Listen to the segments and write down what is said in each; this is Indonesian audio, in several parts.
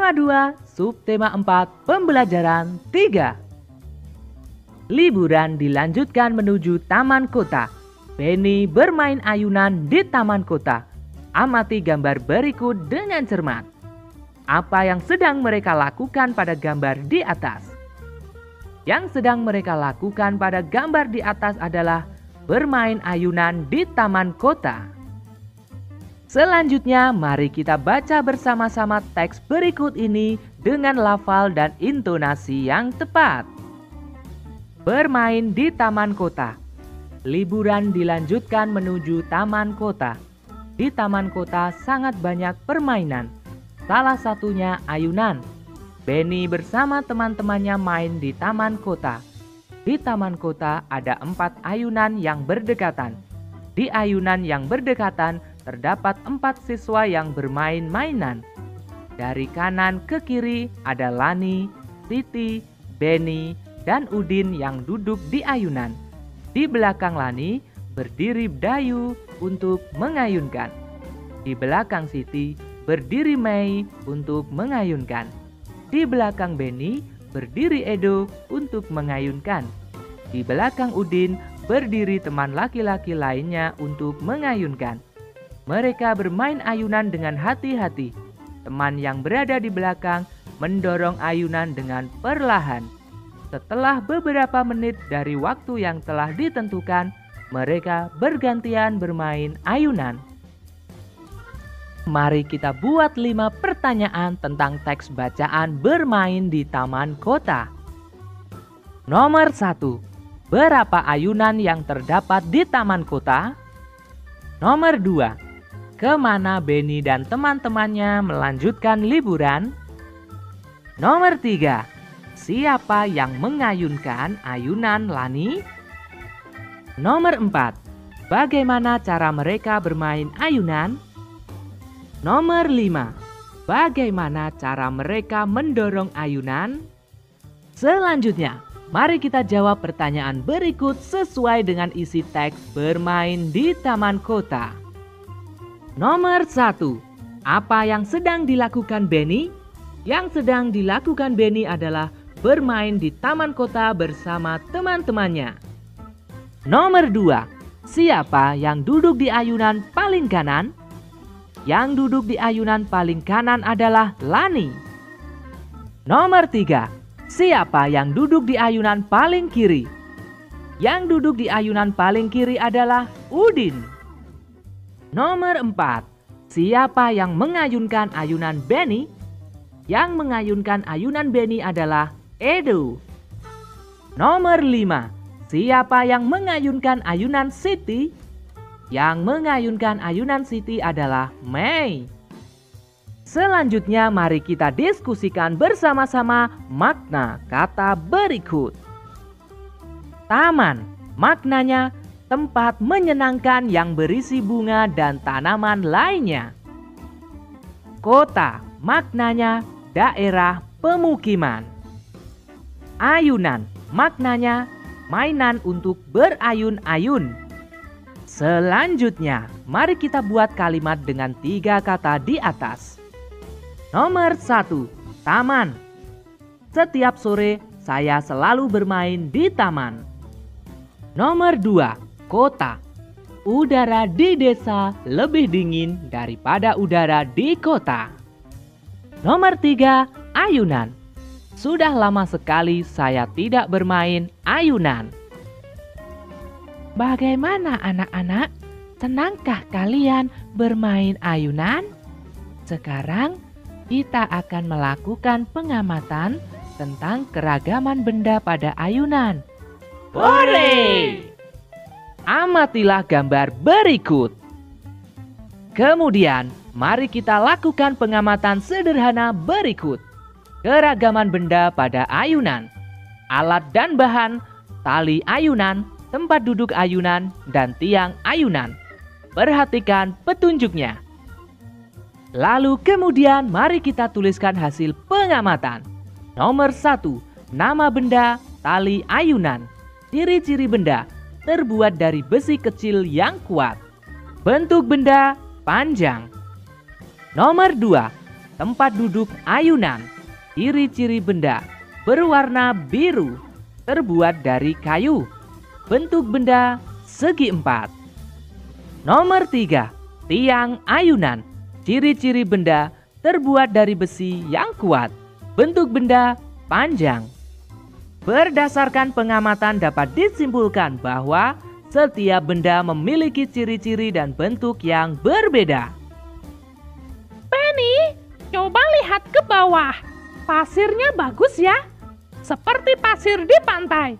Tema 2, subtema 4, pembelajaran 3. Liburan dilanjutkan menuju taman kota. Benny bermain ayunan di taman kota. Amati gambar berikut dengan cermat. Apa yang sedang mereka lakukan pada gambar di atas? Yang sedang mereka lakukan pada gambar di atas adalah bermain ayunan di taman kota. Selanjutnya, mari kita baca bersama-sama teks berikut ini dengan lafal dan intonasi yang tepat. Bermain di taman kota. Liburan dilanjutkan menuju taman kota. Di taman kota sangat banyak permainan. Salah satunya ayunan. Benny bersama teman-temannya main di taman kota. Di taman kota ada 4 ayunan yang berdekatan. Di ayunan yang berdekatan terdapat 4 siswa yang bermain mainan. Dari kanan ke kiri ada Lani, Siti, Benny, dan Udin yang duduk di ayunan. Di belakang Lani berdiri Dayu untuk mengayunkan. Di belakang Siti berdiri Mei untuk mengayunkan. Di belakang Benny berdiri Edo untuk mengayunkan. Di belakang Udin berdiri teman laki-laki lainnya untuk mengayunkan. Mereka bermain ayunan dengan hati-hati. Teman yang berada di belakang mendorong ayunan dengan perlahan. Setelah beberapa menit dari waktu yang telah ditentukan, mereka bergantian bermain ayunan. Mari kita buat 5 pertanyaan tentang teks bacaan bermain di taman kota. Nomor 1. Berapa ayunan yang terdapat di taman kota? Nomor 2. Kemana Benny dan teman-temannya melanjutkan liburan? Nomor 3. Siapa yang mengayunkan ayunan Lani? Nomor 4. Bagaimana cara mereka bermain ayunan? Nomor 5. Bagaimana cara mereka mendorong ayunan? Selanjutnya, mari kita jawab pertanyaan berikut sesuai dengan isi teks bermain di taman kota. Nomor 1. Apa yang sedang dilakukan Benny? Yang sedang dilakukan Benny adalah bermain di taman kota bersama teman-temannya. Nomor 2. Siapa yang duduk di ayunan paling kanan? Yang duduk di ayunan paling kanan adalah Lani. Nomor 3. Siapa yang duduk di ayunan paling kiri? Yang duduk di ayunan paling kiri adalah Udin. Nomor 4. Siapa yang mengayunkan ayunan Benny? Yang mengayunkan ayunan Benny adalah Edo. Nomor 5. Siapa yang mengayunkan ayunan Siti? Yang mengayunkan ayunan Siti adalah Mei. Selanjutnya mari kita diskusikan bersama-sama makna kata berikut. Taman, maknanya tempat menyenangkan yang berisi bunga dan tanaman lainnya. Kota, maknanya daerah pemukiman. Ayunan, maknanya mainan untuk berayun-ayun. Selanjutnya, mari kita buat kalimat dengan 3 kata di atas. Nomor 1, taman. Setiap sore saya selalu bermain di taman. Nomor 2, kota. Udara di desa lebih dingin daripada udara di kota. Nomor 3, ayunan. Sudah lama sekali saya tidak bermain ayunan. Bagaimana anak-anak? Senangkah kalian bermain ayunan? Sekarang kita akan melakukan pengamatan tentang keragaman benda pada ayunan. Boleh! Amatilah gambar berikut. Kemudian, mari kita lakukan pengamatan sederhana berikut. Keragaman benda pada ayunan. Alat dan bahan, tali ayunan, tempat duduk ayunan, dan tiang ayunan. Perhatikan petunjuknya. Lalu kemudian mari kita tuliskan hasil pengamatan. Nomor 1, nama benda, tali ayunan. Ciri-ciri benda, terbuat dari besi kecil yang kuat. Bentuk benda, panjang. Nomor 2, tempat duduk ayunan. Ciri-ciri benda berwarna biru, terbuat dari kayu. Bentuk benda segi empat. Nomor 3, tiang ayunan. Ciri-ciri benda terbuat dari besi yang kuat. Bentuk benda panjang. Berdasarkan pengamatan dapat disimpulkan bahwa setiap benda memiliki ciri-ciri dan bentuk yang berbeda. Penny, coba lihat ke bawah. Pasirnya bagus ya, seperti pasir di pantai.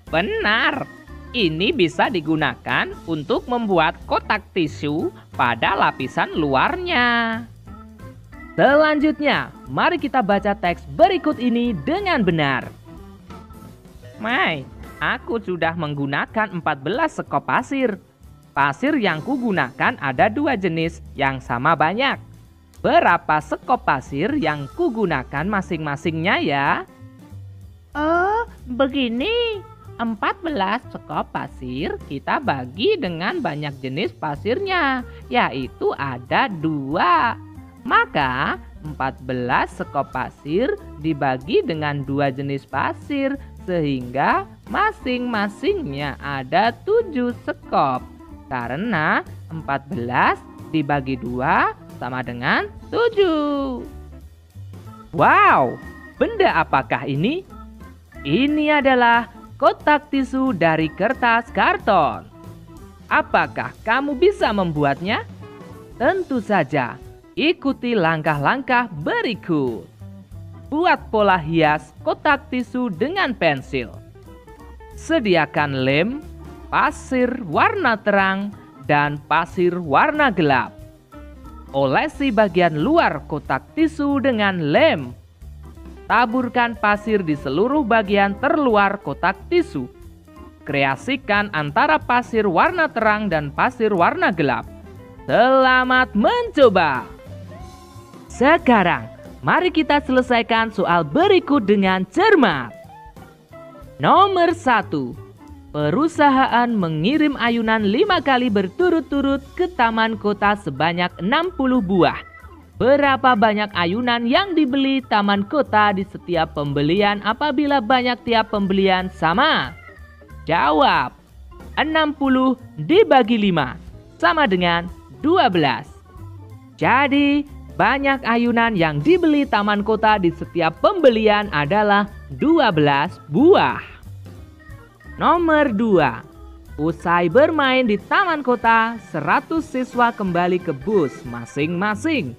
Benar, ini bisa digunakan untuk membuat kotak tisu pada lapisan luarnya. Selanjutnya, mari kita baca teks berikut ini dengan benar. Mai, aku sudah menggunakan 14 sekop pasir. Pasir yang kugunakan ada 2 jenis yang sama banyak. Berapa sekop pasir yang kugunakan masing-masingnya ya? Oh, begini. 14 sekop pasir kita bagi dengan banyak jenis pasirnya, yaitu ada 2. Maka 14 sekop pasir dibagi dengan 2 jenis pasir, sehingga masing-masingnya ada 7 sekop. Karena 14 dibagi 2 sama dengan 7. Wow, benda apakah ini? Ini adalah kotak tisu dari kertas karton. Apakah kamu bisa membuatnya? Tentu saja, ikuti langkah-langkah berikut. Buat pola hias kotak tisu dengan pensil. Sediakan lem, pasir warna terang, dan pasir warna gelap. Olesi bagian luar kotak tisu dengan lem. Taburkan pasir di seluruh bagian terluar kotak tisu. Kreasikan antara pasir warna terang dan pasir warna gelap. Selamat mencoba! Sekarang, mari kita selesaikan soal berikut dengan cermat. Nomor 1. Perusahaan mengirim ayunan 5 kali berturut-turut ke taman kota sebanyak 60 buah. Berapa banyak ayunan yang dibeli taman kota di setiap pembelian apabila banyak tiap pembelian sama? Jawab. 60 dibagi 5 sama dengan 12. Jadi, banyak ayunan yang dibeli taman kota di setiap pembelian adalah 12 buah. Nomor 2. Usai bermain di taman kota, 100 siswa kembali ke bus masing-masing.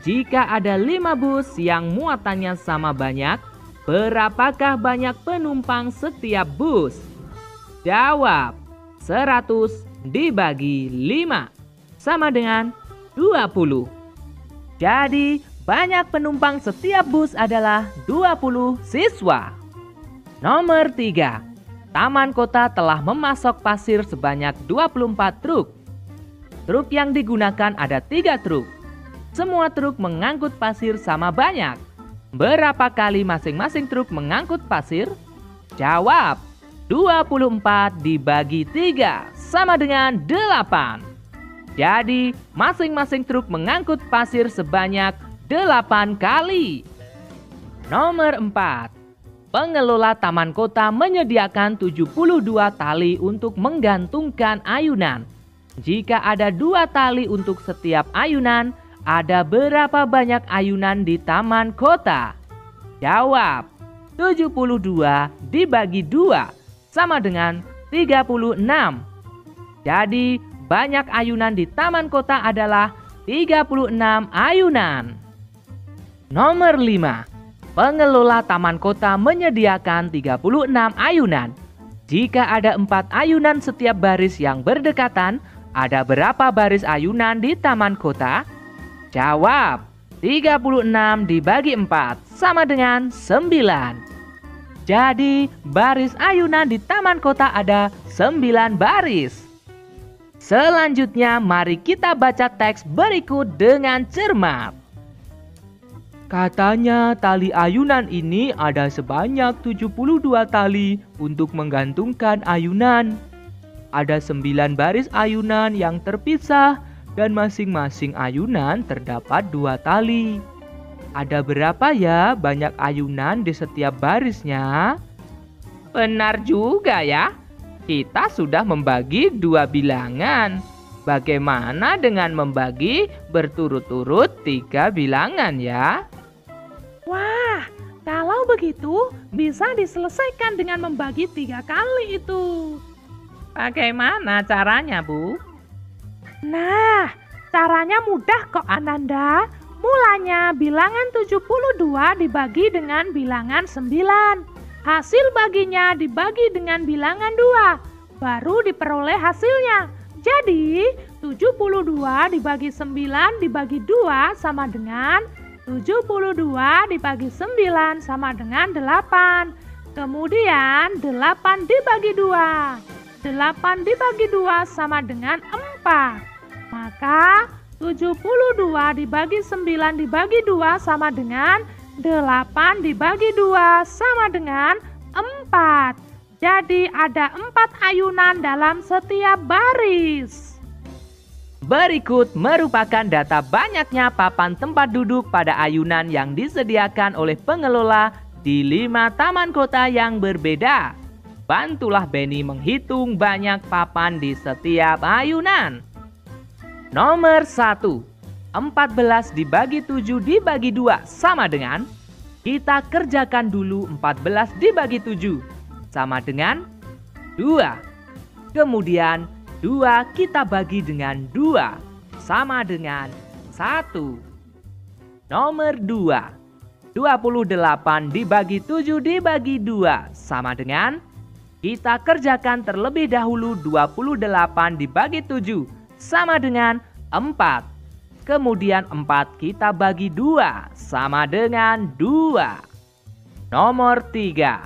Jika ada 5 bus yang muatannya sama banyak, berapakah banyak penumpang setiap bus? Jawab. 100 dibagi 5 sama dengan 20. Jadi, banyak penumpang setiap bus adalah 20 siswa. Nomor 3. Taman kota telah memasok pasir sebanyak 24 truk. Truk yang digunakan ada 3 truk. Semua truk mengangkut pasir sama banyak. Berapa kali masing-masing truk mengangkut pasir? Jawab. 24 dibagi 3 sama dengan 8. Jadi, masing-masing truk mengangkut pasir sebanyak 8 kali. Nomor 4. Pengelola taman kota menyediakan 72 tali untuk menggantungkan ayunan. Jika ada 2 tali untuk setiap ayunan, ada berapa banyak ayunan di taman kota? Jawab. 72 dibagi 2 sama dengan 36. Jadi, banyak ayunan di taman kota adalah 36 ayunan. Nomor 5. Pengelola taman kota menyediakan 36 ayunan. Jika ada 4 ayunan setiap baris yang berdekatan, ada berapa baris ayunan di taman kota? Jawab. 36 dibagi 4 sama dengan 9. Jadi, baris ayunan di taman kota ada 9 baris. Selanjutnya, mari kita baca teks berikut dengan cermat. Katanya tali ayunan ini ada sebanyak 72 tali untuk menggantungkan ayunan. Ada 9 baris ayunan yang terpisah dan masing-masing ayunan terdapat 2 tali. Ada berapa ya banyak ayunan di setiap barisnya? Benar juga ya. Kita sudah membagi 2 bilangan. Bagaimana dengan membagi berturut-turut 3 bilangan ya? Wah, kalau begitu bisa diselesaikan dengan membagi 3 kali itu. Bagaimana caranya, Bu? Nah, caranya mudah kok Ananda. Mulanya bilangan 72 dibagi dengan bilangan 9. Hasil baginya dibagi dengan bilangan 2. Baru diperoleh hasilnya. Jadi, 72 dibagi 9 dibagi 2 sama dengan 72 dibagi 9 sama dengan 8. Kemudian 8 dibagi 2. 8 dibagi 2 sama dengan 4. Maka 72 dibagi 9 dibagi 2 sama dengan 8 dibagi 2 sama dengan 4. Jadi ada 4 ayunan dalam setiap baris. Berikut merupakan data banyaknya papan tempat duduk pada ayunan yang disediakan oleh pengelola di 5 taman kota yang berbeda. Bantulah Benny menghitung banyak papan di setiap ayunan. Nomor 1. 14 dibagi 7 dibagi 2 sama dengan, kita kerjakan dulu 14 dibagi 7 sama dengan 2. Kemudian 2 kita bagi dengan 2 sama dengan 1. Nomor 2. 28 dibagi 7 dibagi 2 sama dengan, kita kerjakan terlebih dahulu 28 dibagi 7 sama dengan 4. Kemudian 4 kita bagi 2 sama dengan 2. Nomor 3.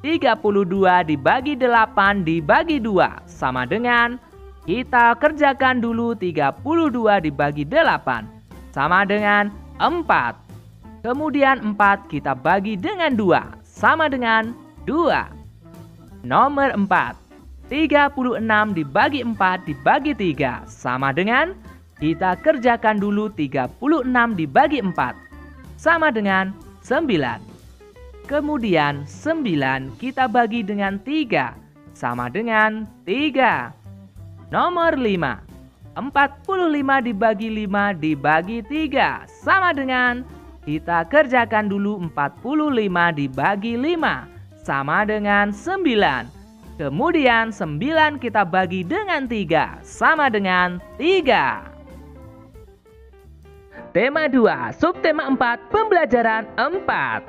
32 dibagi 8 dibagi 2 sama dengan, kita kerjakan dulu 32 dibagi 8 sama dengan 4. Kemudian 4 kita bagi dengan 2 sama dengan 2. Nomor 4. 36 dibagi 4 dibagi 3 sama dengan, kita kerjakan dulu 36 dibagi 4 sama dengan 9. Kemudian 9 kita bagi dengan 3 sama dengan 3. Nomor 5. 45 dibagi 5 dibagi 3 sama dengan, kita kerjakan dulu 45 dibagi 5 sama dengan 9. Kemudian 9 kita bagi dengan 3 sama dengan 3. Tema 2, subtema 4, pembelajaran 4.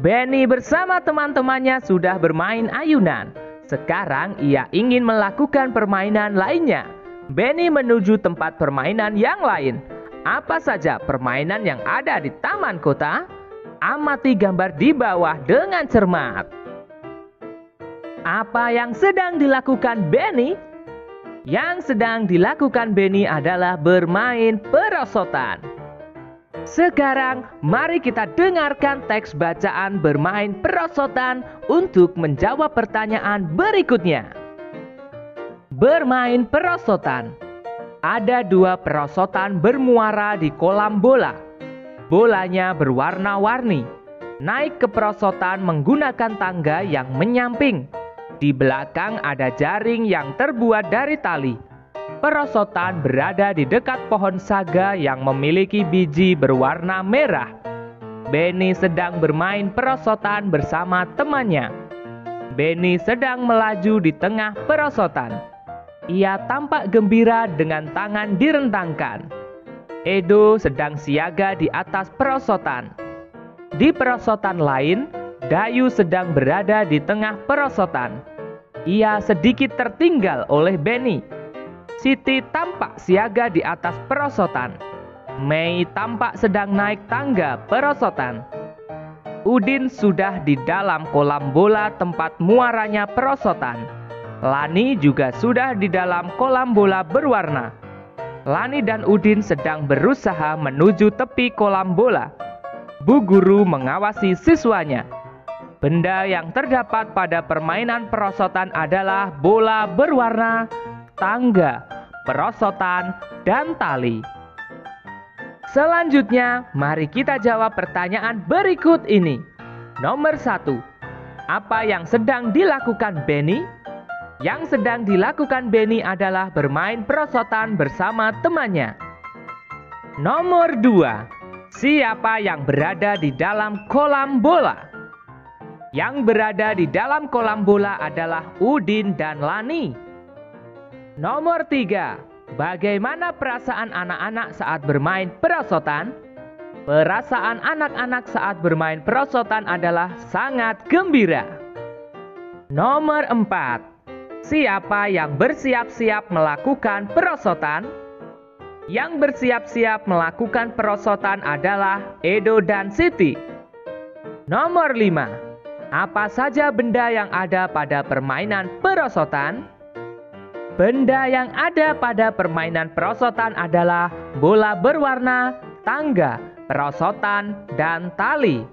Benny bersama teman-temannya sudah bermain ayunan. Sekarang ia ingin melakukan permainan lainnya. Benny menuju tempat permainan yang lain. Apa saja permainan yang ada di taman kota? Amati gambar di bawah dengan cermat. Apa yang sedang dilakukan Benny? Yang sedang dilakukan Benny adalah bermain perosotan. Sekarang mari kita dengarkan teks bacaan bermain perosotan untuk menjawab pertanyaan berikutnya. Bermain perosotan. Ada 2 perosotan bermuara di kolam bola. Bolanya berwarna-warni. Naik ke perosotan menggunakan tangga yang menyamping. Di belakang ada jaring yang terbuat dari tali. Perosotan berada di dekat pohon saga yang memiliki biji berwarna merah. Benny sedang bermain perosotan bersama temannya. Benny sedang melaju di tengah perosotan. Ia tampak gembira dengan tangan direntangkan. Edo sedang siaga di atas perosotan. Di perosotan lain, Dayu sedang berada di tengah perosotan. Ia sedikit tertinggal oleh Benny. Siti tampak siaga di atas perosotan. Mei tampak sedang naik tangga perosotan. Udin sudah di dalam kolam bola tempat muaranya perosotan. Lani juga sudah di dalam kolam bola berwarna. Lani dan Udin sedang berusaha menuju tepi kolam bola. Bu guru mengawasi siswanya. Benda yang terdapat pada permainan perosotan adalah bola berwarna, tangga, perosotan, dan tali. Selanjutnya, mari kita jawab pertanyaan berikut ini. Nomor 1. Apa yang sedang dilakukan Benny? Yang sedang dilakukan Benny adalah bermain perosotan bersama temannya. Nomor 2. Siapa yang berada di dalam kolam bola? Yang berada di dalam kolam bola adalah Udin dan Lani. Nomor 3. Bagaimana perasaan anak-anak saat bermain perosotan? Perasaan anak-anak saat bermain perosotan adalah sangat gembira. Nomor 4. Siapa yang bersiap-siap melakukan perosotan? Yang bersiap-siap melakukan perosotan adalah Edo dan Siti. Nomor 5. Apa saja benda yang ada pada permainan perosotan? Benda yang ada pada permainan perosotan adalah bola berwarna, tangga, perosotan, dan tali.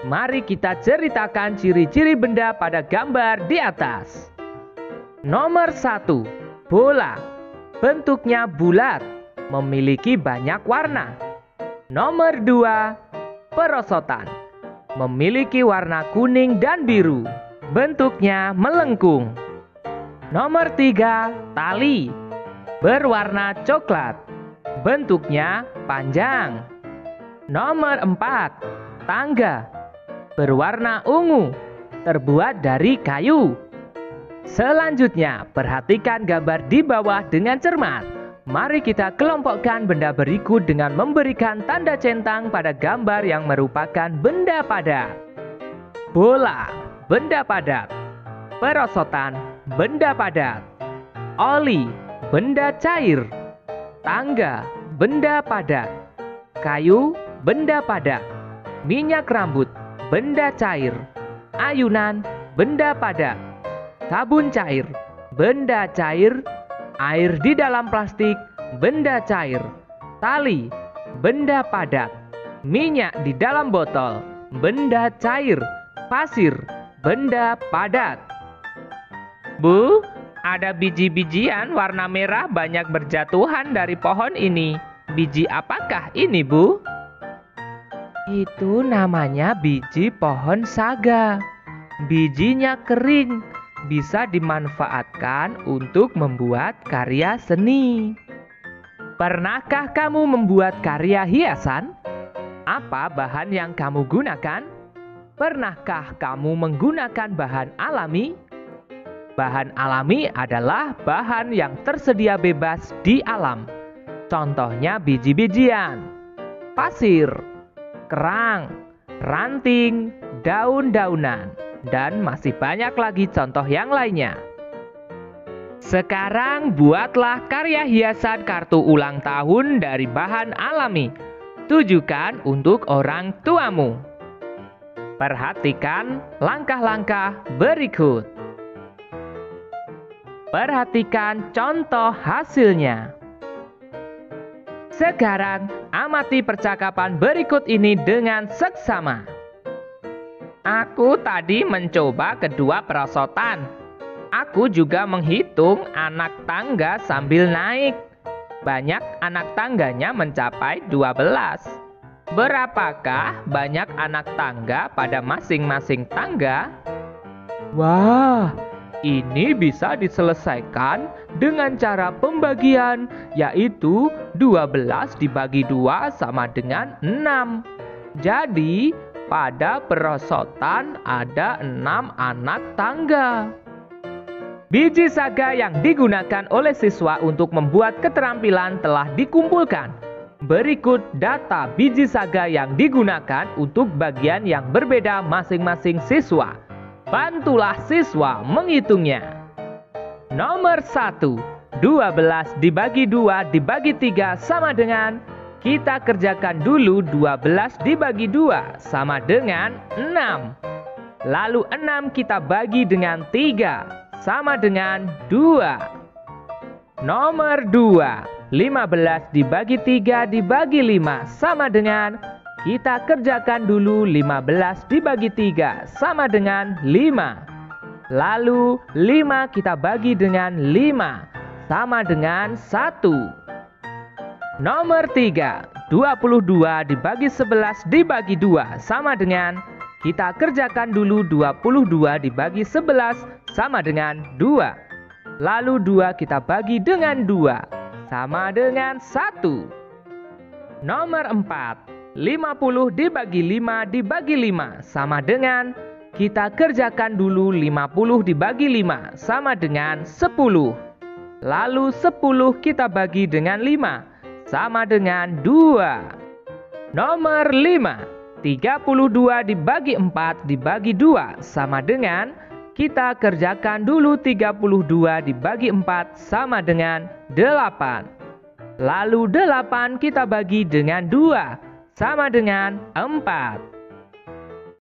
Mari kita ceritakan ciri-ciri benda pada gambar di atas. Nomor 1. Bola. Bentuknya bulat, memiliki banyak warna. Nomor 2. Perosotan. Memiliki warna kuning dan biru. Bentuknya melengkung. Nomor 3. Tali. Berwarna coklat. Bentuknya panjang. Nomor 4. Tangga. Berwarna ungu. Terbuat dari kayu. Selanjutnya, perhatikan gambar di bawah dengan cermat. Mari kita kelompokkan benda berikut dengan memberikan tanda centang pada gambar yang merupakan benda padat. Bola, benda padat. Perosotan, benda padat. Oli, benda cair. Tangga, benda padat. Kayu, benda padat. Minyak rambut, benda cair. Ayunan, benda padat. Sabun cair, benda cair. Air di dalam plastik, benda cair. Tali, benda padat. Minyak di dalam botol, benda cair. Pasir, benda padat. Bu, ada biji-bijian warna merah banyak berjatuhan dari pohon ini. Biji apakah ini, Bu? Itu namanya biji pohon saga. Bijinya kering, bisa dimanfaatkan untuk membuat karya seni. Pernahkah kamu membuat karya hiasan? Apa bahan yang kamu gunakan? Pernahkah kamu menggunakan bahan alami? Bahan alami adalah bahan yang tersedia bebas di alam. Contohnya biji-bijian, pasir, kerang, ranting, daun-daunan, dan masih banyak lagi contoh yang lainnya. Sekarang buatlah karya hiasan kartu ulang tahun dari bahan alami. Tujukan untuk orang tuamu. Perhatikan langkah-langkah berikut. Perhatikan contoh hasilnya. Sekarang, amati percakapan berikut ini dengan seksama. Aku tadi mencoba kedua perosotan. Aku juga menghitung anak tangga sambil naik. Banyak anak tangganya mencapai 12. Berapakah banyak anak tangga pada masing-masing tangga? Wah, ini bisa diselesaikan dengan cara pembagian, yaitu 12 dibagi 2 sama dengan 6. Jadi, pada perosotan ada 6 anak tangga. Biji saga yang digunakan oleh siswa untuk membuat keterampilan telah dikumpulkan. Berikut data biji saga yang digunakan untuk bagian yang berbeda masing-masing siswa. Bantulah siswa menghitungnya. Nomor 1, 12 dibagi 2 dibagi 3 sama dengan, kita kerjakan dulu 12 dibagi 2 sama dengan 6. Lalu 6 kita bagi dengan 3 sama dengan 2. Nomor 2, 15 dibagi 3 dibagi 5 sama dengan, kita kerjakan dulu 15 dibagi 3 sama dengan 5. Lalu 5 kita bagi dengan 5 sama dengan 1. Nomor 3, 22 dibagi 11 dibagi 2 sama dengan, kita kerjakan dulu 22 dibagi 11 sama dengan 2. Lalu 2 kita bagi dengan 2 sama dengan 1. Nomor 4, 50 dibagi 5 dibagi 5 sama dengan, kita kerjakan dulu 50 dibagi 5 sama dengan 10. Lalu 10 kita bagi dengan 5 sama dengan 2. Nomor 5, 32 dibagi 4 dibagi 2 sama dengan, kita kerjakan dulu 32 dibagi 4 sama dengan 8. Lalu 8 kita bagi dengan 2 sama dengan 4.